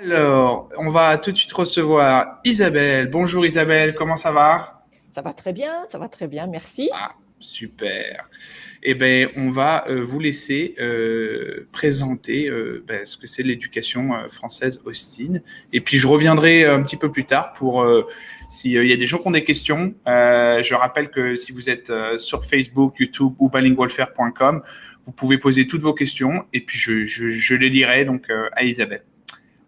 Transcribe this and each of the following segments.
Alors, on va tout de suite recevoir Isabelle. Bonjour Isabelle, comment ça va? Ça va très bien, merci. Ah, super. Eh bien, on va vous laisser présenter ce que c'est l'éducation française Austin. Et puis, je reviendrai un petit peu plus tard pour s'il y a des gens qui ont des questions. Je rappelle que si vous êtes sur Facebook, YouTube ou bilingualfaire.com, vous pouvez poser toutes vos questions et puis je les lirai donc à Isabelle.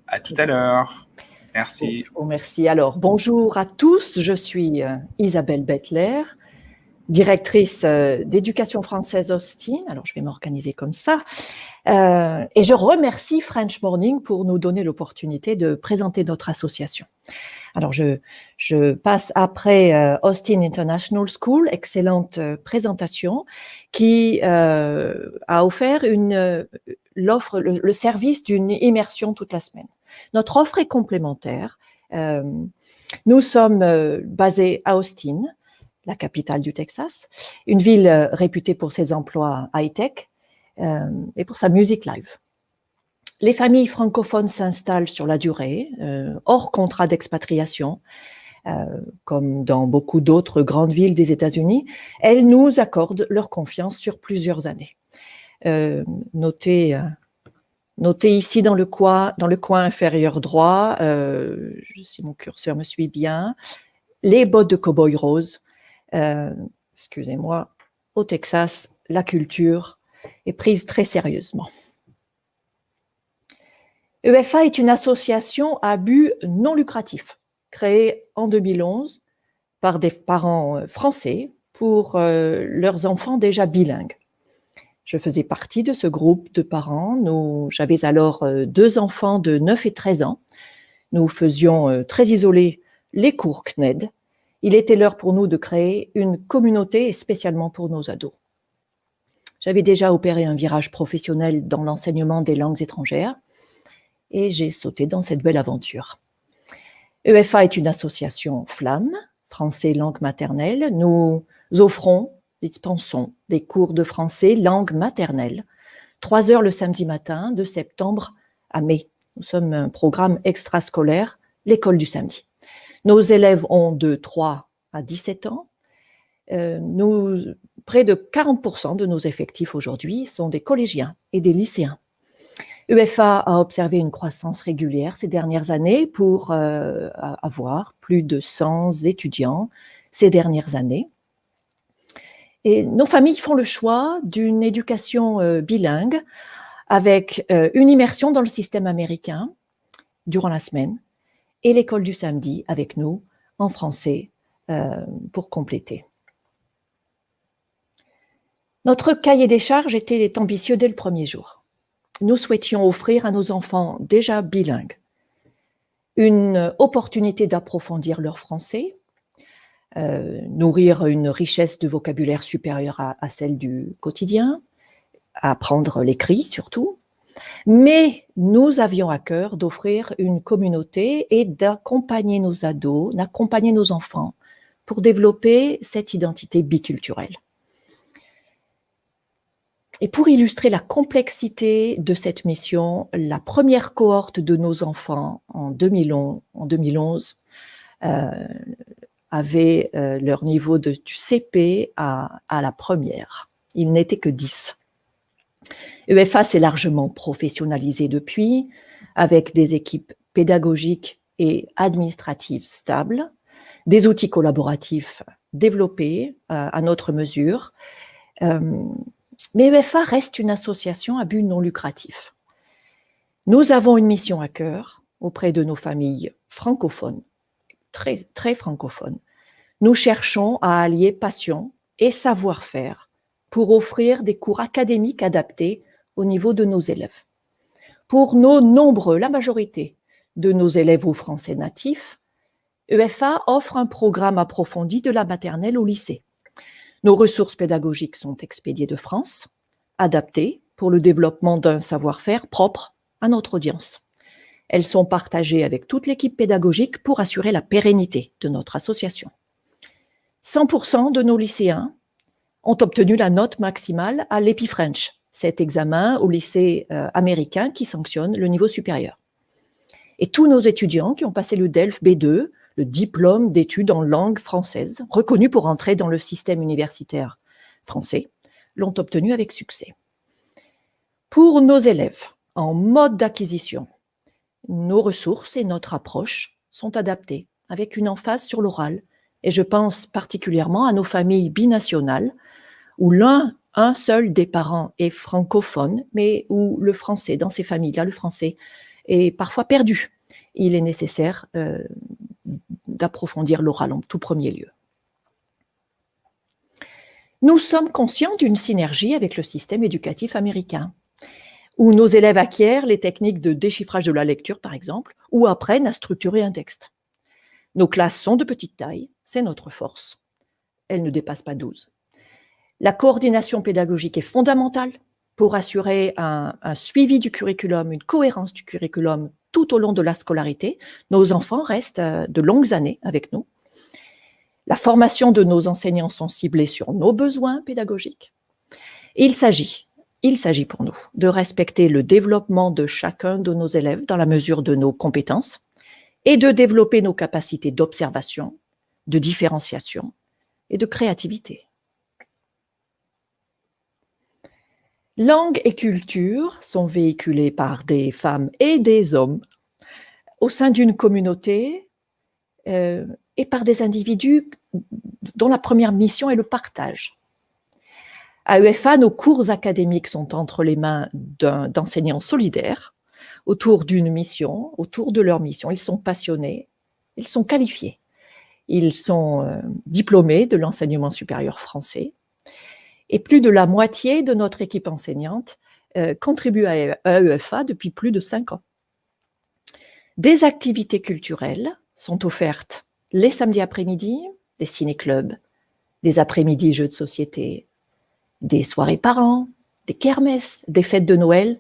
À tout à l'heure. Merci. Je vous remercie. Alors, bonjour à tous, je suis Isabelle Bettler, directrice d'éducation française Austin. Alors, je vais m'organiser comme ça. Et je remercie French Morning pour nous donner l'opportunité de présenter notre association. Alors, je passe après Austin International School, excellente présentation, qui a offert l'offre, le service d'une immersion toute la semaine. Notre offre est complémentaire. Nous sommes basés à Austin, la capitale du Texas, une ville réputée pour ses emplois high-tech et pour sa musique live. Les familles francophones s'installent sur la durée, hors contrat d'expatriation, comme dans beaucoup d'autres grandes villes des États-Unis. Elles nous accordent leur confiance sur plusieurs années. Notez ici dans le coin inférieur droit, si mon curseur me suit bien, les bottes de cow-boy rose. Excusez-moi, au Texas, la culture est prise très sérieusement. EFA est une association à but non lucratif, créée en 2011 par des parents français pour leurs enfants déjà bilingues. Je faisais partie de ce groupe de parents. J'avais alors 2 enfants de 9 et 13 ans. Nous faisions très isolés les cours CNED. Il était l'heure pour nous de créer une communauté spécialement pour nos ados. J'avais déjà opéré un virage professionnel dans l'enseignement des langues étrangères et j'ai sauté dans cette belle aventure. EFA est une association flamme, français langue maternelle. Nous dispensons des cours de français langue maternelle, 3 heures le samedi matin, de septembre à mai. Nous sommes un programme extrascolaire, l'école du samedi. Nos élèves ont de 3 à 17 ans. Près de 40% de nos effectifs aujourd'hui sont des collégiens et des lycéens. EFA a observé une croissance régulière ces dernières années pour avoir plus de 100 étudiants ces dernières années. Et nos familles font le choix d'une éducation bilingue avec une immersion dans le système américain durant la semaine et l'école du samedi avec nous en français pour compléter. Notre cahier des charges était ambitieux dès le premier jour. Nous souhaitions offrir à nos enfants déjà bilingues une opportunité d'approfondir leur français, nourrir une richesse de vocabulaire supérieure à celle du quotidien, apprendre l'écrit surtout, mais nous avions à cœur d'offrir une communauté et d'accompagner nos ados, d'accompagner nos enfants pour développer cette identité biculturelle. Et pour illustrer la complexité de cette mission, la première cohorte de nos enfants en 2011 avait leur niveau du CP à la première. Il n'était que 10. EFA s'est largement professionnalisé depuis, avec des équipes pédagogiques et administratives stables, des outils collaboratifs développés à notre mesure. Mais EFA reste une association à but non lucratif. Nous avons une mission à cœur auprès de nos familles francophones, très, très francophones. Nous cherchons à allier passion et savoir-faire pour offrir des cours académiques adaptés au niveau de nos élèves. Pour nos nombreux, la majorité de nos élèves au français natif, EFA offre un programme approfondi de la maternelle au lycée. Nos ressources pédagogiques sont expédiées de France, adaptées pour le développement d'un savoir-faire propre à notre audience. Elles sont partagées avec toute l'équipe pédagogique pour assurer la pérennité de notre association. 100% de nos lycéens ont obtenu la note maximale à l'EpiFrench, cet examen au lycée américain qui sanctionne le niveau supérieur. Et tous nos étudiants qui ont passé le DELF B2, le diplôme d'études en langue française, reconnu pour entrer dans le système universitaire français, l'ont obtenu avec succès. Pour nos élèves, en mode d'acquisition, nos ressources et notre approche sont adaptées, avec une emphase sur l'oral. Et je pense particulièrement à nos familles binationales, où un seul des parents est francophone, mais où le français, dans ces familles-là, le français est parfois perdu. Il est nécessaire d'approfondir l'oral en tout premier lieu. Nous sommes conscients d'une synergie avec le système éducatif américain, où nos élèves acquièrent les techniques de déchiffrage de la lecture, par exemple, ou apprennent à structurer un texte. Nos classes sont de petite taille, c'est notre force. Elles ne dépassent pas 12. La coordination pédagogique est fondamentale pour assurer un suivi du curriculum, une cohérence du curriculum tout au long de la scolarité. Nos enfants restent de longues années avec nous. La formation de nos enseignants sont ciblées sur nos besoins pédagogiques. Et il s'agit pour nous de respecter le développement de chacun de nos élèves dans la mesure de nos compétences et de développer nos capacités d'observation, de différenciation et de créativité. Langue et culture sont véhiculées par des femmes et des hommes au sein d'une communauté et par des individus dont la première mission est le partage. À EFA, nos cours académiques sont entre les mains d'enseignants solidaires autour d'une mission, autour de leur mission. Ils sont passionnés, ils sont qualifiés, ils sont diplômés de l'enseignement supérieur français. Et plus de la moitié de notre équipe enseignante contribue à EFA depuis plus de 5 ans. Des activités culturelles sont offertes les samedis après-midi, des ciné-clubs, des après-midi jeux de société, des soirées parents, des kermesses, des fêtes de Noël.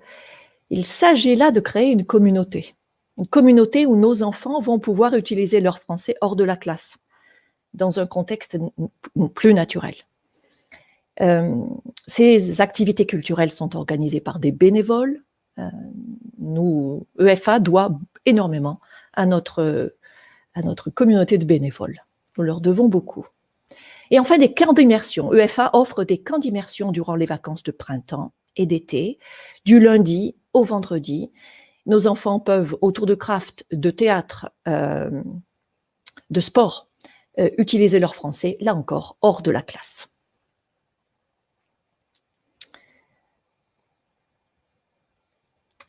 Il s'agit là de créer une communauté où nos enfants vont pouvoir utiliser leur français hors de la classe, dans un contexte plus naturel. Ces activités culturelles sont organisées par des bénévoles. EFA doit énormément à notre communauté de bénévoles. Nous leur devons beaucoup. Et enfin, des camps d'immersion. EFA offre des camps d'immersion durant les vacances de printemps et d'été, du lundi au vendredi. Nos enfants peuvent, autour de craft, de théâtre, de sport, utiliser leur français, là encore, hors de la classe.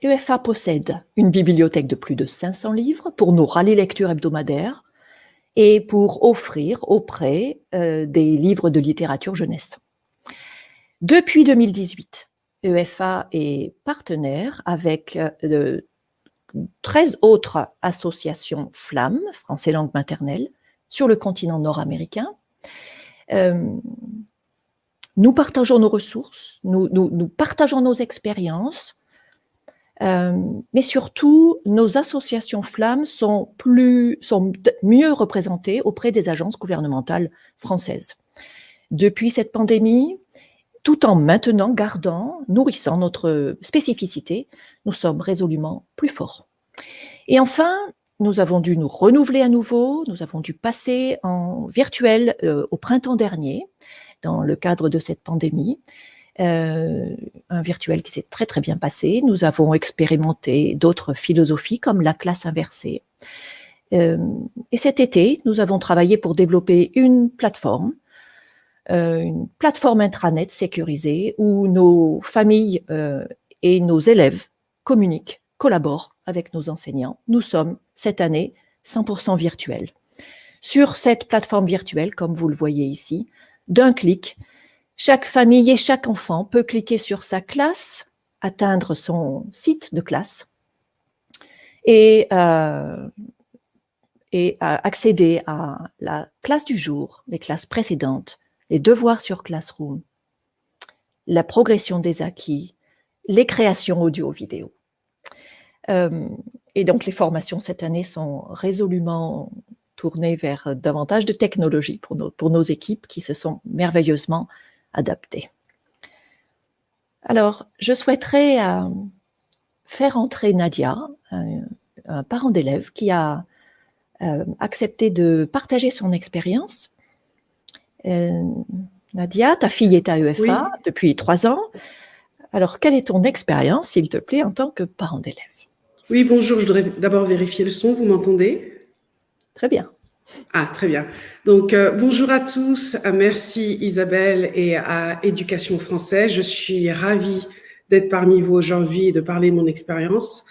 EFA possède une bibliothèque de plus de 500 livres pour nos rallyes lecture hebdomadaires et pour offrir auprès des livres de littérature jeunesse. Depuis 2018, EFA est partenaire avec 13 autres associations FLAM, français langue maternelle, sur le continent nord-américain. Nous partageons nos ressources, nous partageons nos expériences, mais surtout, nos associations FLAM sont mieux représentées auprès des agences gouvernementales françaises. Depuis cette pandémie, tout en nourrissant notre spécificité, nous sommes résolument plus forts. Et enfin, nous avons dû nous renouveler à nouveau, nous avons dû passer en virtuel au printemps dernier, dans le cadre de cette pandémie. Un virtuel qui s'est très très bien passé. Nous avons expérimenté d'autres philosophies comme la classe inversée. Et cet été, nous avons travaillé pour développer une plateforme intranet sécurisée où nos familles et nos élèves communiquent, collaborent avec nos enseignants. Nous sommes cette année 100% virtuels. Sur cette plateforme virtuelle, comme vous le voyez ici, d'un clic, chaque famille et chaque enfant peut cliquer sur sa classe, atteindre son site de classe et accéder à la classe du jour, les classes précédentes, les devoirs sur Classroom, la progression des acquis, les créations audio-vidéo. Et donc, les formations cette année sont résolument tournées vers davantage de technologie pour nos équipes qui se sont merveilleusement adaptées. Alors, je souhaiterais faire entrer Nadia, un parent d'élève qui a accepté de partager son expérience. Nadia, ta fille est à EFA depuis 3 ans. Alors, quelle est ton expérience, s'il te plaît, en tant que parent d'élève? Oui, bonjour, je voudrais d'abord vérifier le son, vous m'entendez? Très bien. Ah, très bien. Donc, bonjour à tous, merci Isabelle et à Éducation française. Je suis ravie d'être parmi vous aujourd'hui et de parler de mon expérience.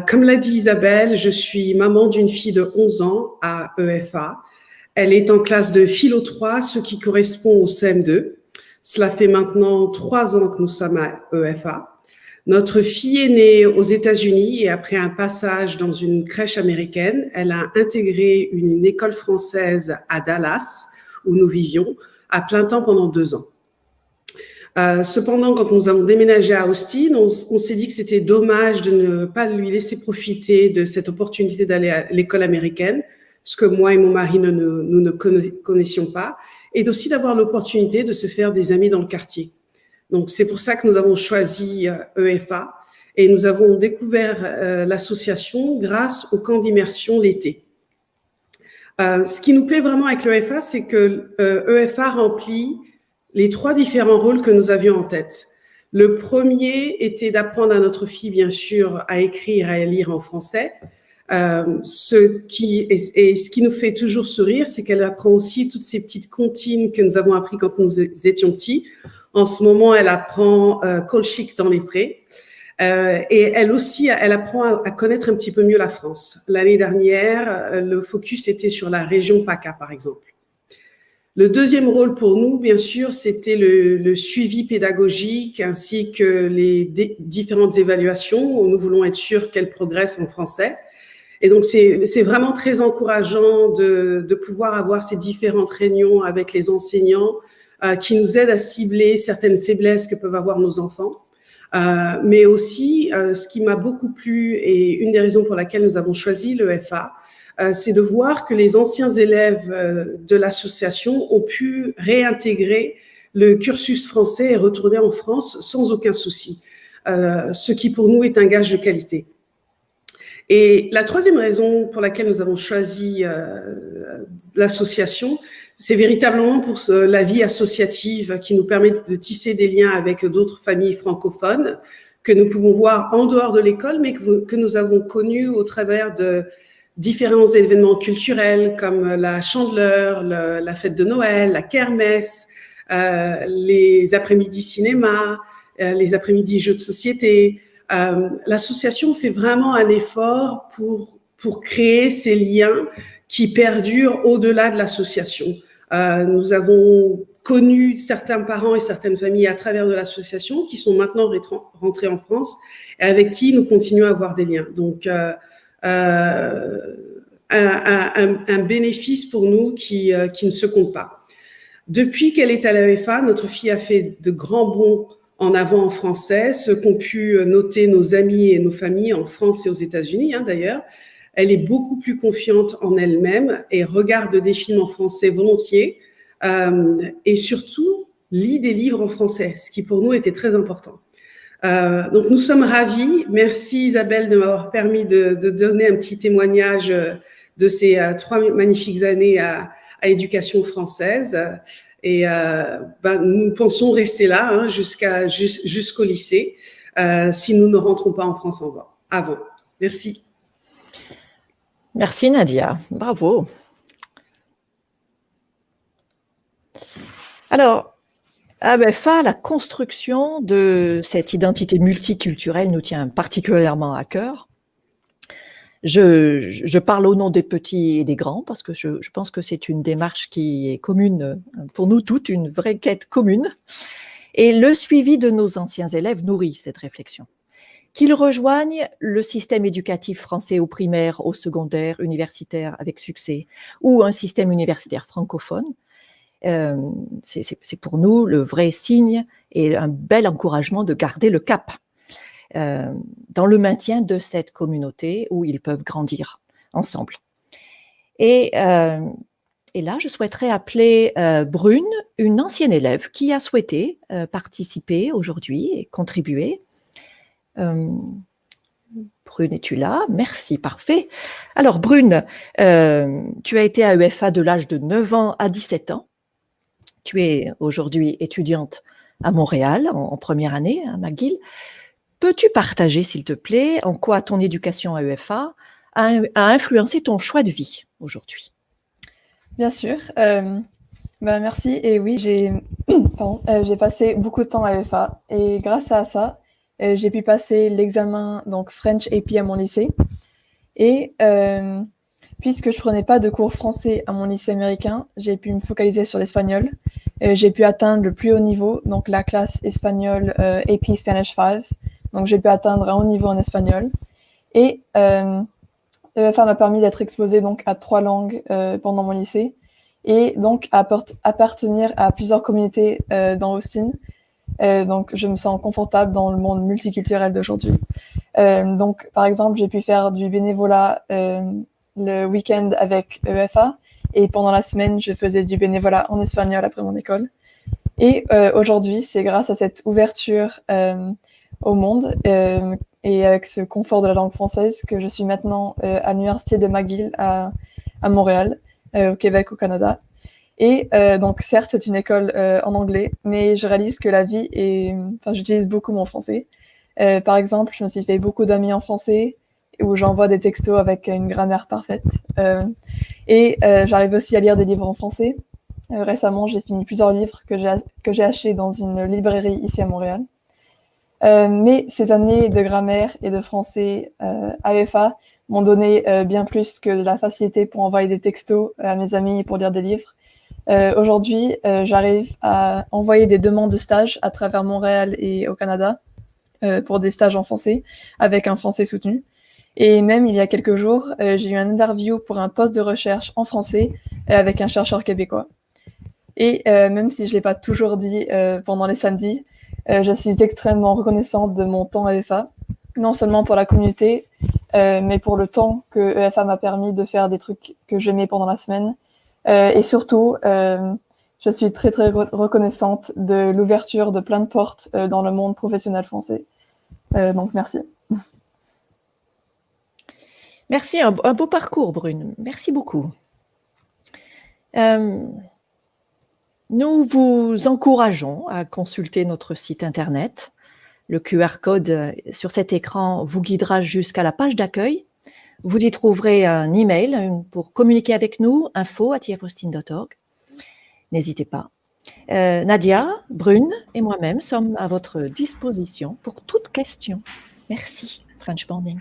Comme l'a dit Isabelle, je suis maman d'une fille de 11 ans à EFA. Elle est en classe de philo 3, ce qui correspond au CM2. Cela fait maintenant 3 ans que nous sommes à EFA. Notre fille est née aux États-Unis et après un passage dans une crèche américaine, elle a intégré une école française à Dallas, où nous vivions, à plein temps pendant 2 ans. Cependant, quand nous avons déménagé à Austin, on s'est dit que c'était dommage de ne pas lui laisser profiter de cette opportunité d'aller à l'école américaine, ce que moi et mon mari nous ne connaissions pas, et aussi d'avoir l'opportunité de se faire des amis dans le quartier. Donc, c'est pour ça que nous avons choisi EFA et nous avons découvert l'association grâce au camp d'immersion l'été. Ce qui nous plaît vraiment avec l'EFA, c'est que EFA remplit les 3 différents rôles que nous avions en tête. Le premier était d'apprendre à notre fille, bien sûr, à écrire et à lire en français. Ce qui nous fait toujours sourire, c'est qu'elle apprend aussi toutes ces petites comptines que nous avons appris quand nous étions petits. En ce moment, elle apprend Colchic dans les prés. Et elle aussi, elle apprend à connaître un petit peu mieux la France. L'année dernière, le focus était sur la région PACA, par exemple. Le deuxième rôle pour nous, bien sûr, c'était le suivi pédagogique ainsi que les différentes évaluations où nous voulons être sûrs qu'elles progressent en français. Et donc, c'est vraiment très encourageant de pouvoir avoir ces différentes réunions avec les enseignants qui nous aident à cibler certaines faiblesses que peuvent avoir nos enfants. Mais aussi, ce qui m'a beaucoup plu et une des raisons pour laquelle nous avons choisi l'EFA, c'est de voir que les anciens élèves de l'association ont pu réintégrer le cursus français et retourner en France sans aucun souci, ce qui pour nous est un gage de qualité. Et la troisième raison pour laquelle nous avons choisi l'association, c'est véritablement pour la vie associative qui nous permet de tisser des liens avec d'autres familles francophones que nous pouvons voir en dehors de l'école, mais que nous avons connus au travers de différents événements culturels comme la Chandeleur, la fête de Noël, la kermesse, les après-midi cinéma, les après-midi jeux de société. L'association fait vraiment un effort pour créer ces liens qui perdurent au-delà de l'association. Nous avons connu certains parents et certaines familles à travers de l'association qui sont maintenant rentrés en France et avec qui nous continuons à avoir des liens. Donc, un bénéfice pour nous qui ne se compte pas. Depuis qu'elle est à l'EFA, notre fille a fait de grands bonds en avant en français, ce qu'ont pu noter nos amis et nos familles en France et aux États-Unis d'ailleurs. Elle est beaucoup plus confiante en elle-même et regarde des films en français volontiers et surtout lit des livres en français, ce qui pour nous était très important. Donc nous sommes ravis. Merci Isabelle de m'avoir permis de donner un petit témoignage de ces 3 magnifiques années à Éducation française. Et nous pensons rester là jusqu'au lycée si nous ne rentrons pas en France avant. Merci. Merci Nadia, bravo. Alors, à EFA, la construction de cette identité multiculturelle nous tient particulièrement à cœur. Je parle au nom des petits et des grands parce que je pense que c'est une démarche qui est commune pour nous toutes, une vraie quête commune. Et le suivi de nos anciens élèves nourrit cette réflexion. Qu'ils rejoignent le système éducatif français au primaire, au secondaire, universitaire avec succès, ou un système universitaire francophone, c'est pour nous le vrai signe et un bel encouragement de garder le cap dans le maintien de cette communauté où ils peuvent grandir ensemble. Et là, je souhaiterais appeler Brune, une ancienne élève qui a souhaité participer aujourd'hui et contribuer. Brune, es-tu là? Merci, parfait. Alors, Brune, tu as été à UEFA de l'âge de 9 ans à 17 ans. Tu es aujourd'hui étudiante à Montréal, en première année, à McGill. Peux-tu partager, s'il te plaît, en quoi ton éducation à UEFA a influencé ton choix de vie aujourd'hui? Bien sûr. Merci. Et oui, j'ai passé beaucoup de temps à UEFA. Et grâce à ça, j'ai pu passer l'examen donc French AP à mon lycée. Et puisque je prenais pas de cours français à mon lycée américain, j'ai pu me focaliser sur l'espagnol. J'ai pu atteindre le plus haut niveau, donc la classe espagnole AP Spanish 5. Donc j'ai pu atteindre un haut niveau en espagnol. Et UEFA m'a permis d'être exposée donc à 3 langues pendant mon lycée et donc à appartenir à plusieurs communautés dans Austin. Donc je me sens confortable dans le monde multiculturel d'aujourd'hui. Donc par exemple, j'ai pu faire du bénévolat le week-end avec UEFA et pendant la semaine, je faisais du bénévolat en espagnol après mon école. Et aujourd'hui, c'est grâce à cette ouverture au monde et avec ce confort de la langue française que je suis maintenant à l'université de McGill à Montréal, au Québec, au Canada. Et donc certes, c'est une école en anglais, mais je réalise que la vie j'utilise beaucoup mon français. Par exemple, je me suis fait beaucoup d'amis en français où j'envoie des textos avec une grammaire parfaite. Et j'arrive aussi à lire des livres en français. Récemment, j'ai fini plusieurs livres que j'ai achetés dans une librairie ici à Montréal. Mais ces années de grammaire et de français à UEFA m'ont donné bien plus que la facilité pour envoyer des textos à mes amis et pour lire des livres. Aujourd'hui, j'arrive à envoyer des demandes de stage à travers Montréal et au Canada pour des stages en français avec un français soutenu. Et même il y a quelques jours, j'ai eu un interview pour un poste de recherche en français avec un chercheur québécois. Et même si je l'ai pas toujours dit pendant les samedis, je suis extrêmement reconnaissante de mon temps à UEFA, non seulement pour la communauté, mais pour le temps que UEFA m'a permis de faire des trucs que j'aimais pendant la semaine. Et surtout, je suis très très reconnaissante de l'ouverture de plein de portes dans le monde professionnel français. Donc merci. Merci, un beau parcours, Brune. Merci beaucoup. Nous vous encourageons à consulter notre site internet. Le QR code sur cet écran vous guidera jusqu'à la page d'accueil. Vous y trouverez un email pour communiquer avec nous, info@ifaustin.org. N'hésitez pas. Nadia, Brune et moi-même sommes à votre disposition pour toute question. Merci, French Bonding.